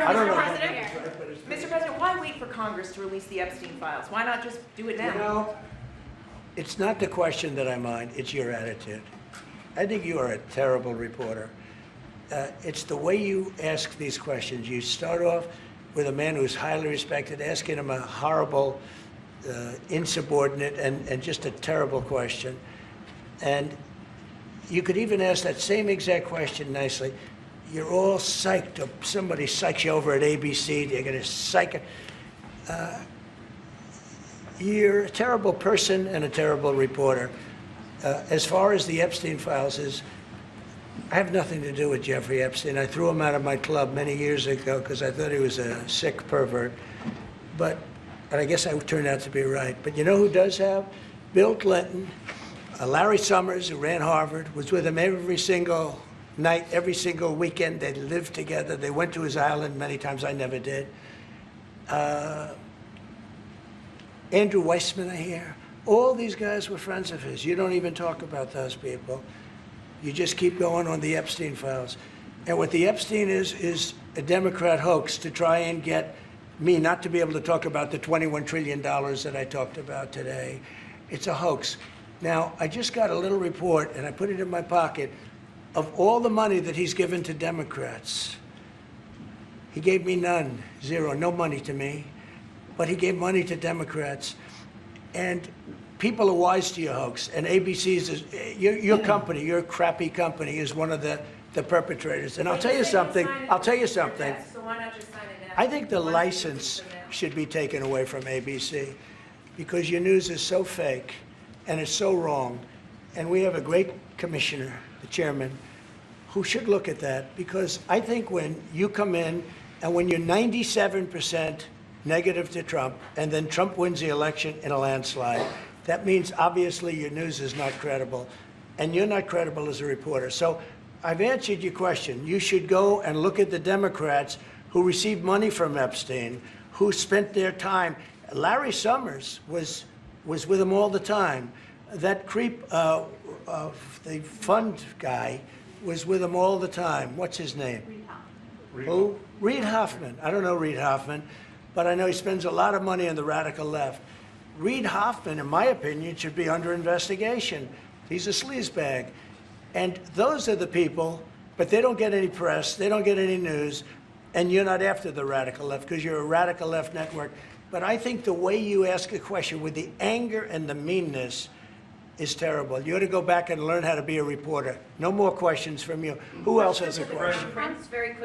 I don't know. Mr. President, why wait for Congress to release the Epstein Files? Why not just do it now? You know, it's not the question that I mind, it's your attitude. I think you are a terrible reporter. It's the way you ask these questions. You start off with a man who's highly respected, asking him a horrible, insubordinate, and just a terrible question. And you could even ask that same exact question nicely. You're all psyched up. Somebody psychs you over at ABC. They're going to psych it. You're a terrible person and a terrible reporter. As far as the Epstein Files is, I have nothing to do with Jeffrey Epstein. I threw him out of my club many years ago because I thought he was a sick pervert. But I guess I turned out to be right. But you know who does have? Bill Clinton, Larry Summers, who ran Harvard, was with him every single night, every single weekend. They lived together. They went to his island many times. I never did. Andrew Weissman, I hear. All these guys were friends of his. You don't even talk about those people. You just keep going on the Epstein Files. And what the Epstein is a Democrat hoax to try and get me not to be able to talk about the $21 trillion that I talked about today. It's a hoax. Now, I just got a little report, and I put it in my pocket, of all the money that he's given to Democrats. He gave me none, zero, no money to me. But he gave money to Democrats. And people are wise to your hoax. And ABC's, your company, your crappy company, is one of the perpetrators. And I'll tell you something. So why not just sign it now? I think the license should be taken away from ABC because your news is so fake and it's so wrong. And we have a great commissioner, the chairman, who should look at that, because I think when you come in and when you're 97% negative to Trump, and then Trump wins the election in a landslide, that means obviously your news is not credible, and you're not credible as a reporter. So I've answered your question. You should go and look at the Democrats who received money from Epstein, who spent their time. Larry Summers was with him all the time. That creep, the fund guy, was with him all the time. What's his name? Reid Who? Reid Hoffman. I don't know Reid Hoffman, but I know he spends a lot of money on the radical left. Reid Hoffman, in my opinion, should be under investigation. He's a sleazebag. And those are the people, but they don't get any press, they don't get any news, and you're not after the radical left because you're a radical left network. But I think the way you ask a question with the anger and the meanness is terrible. You ought to go back and learn how to be a reporter. No more questions from you. Who else has a question? Very quick.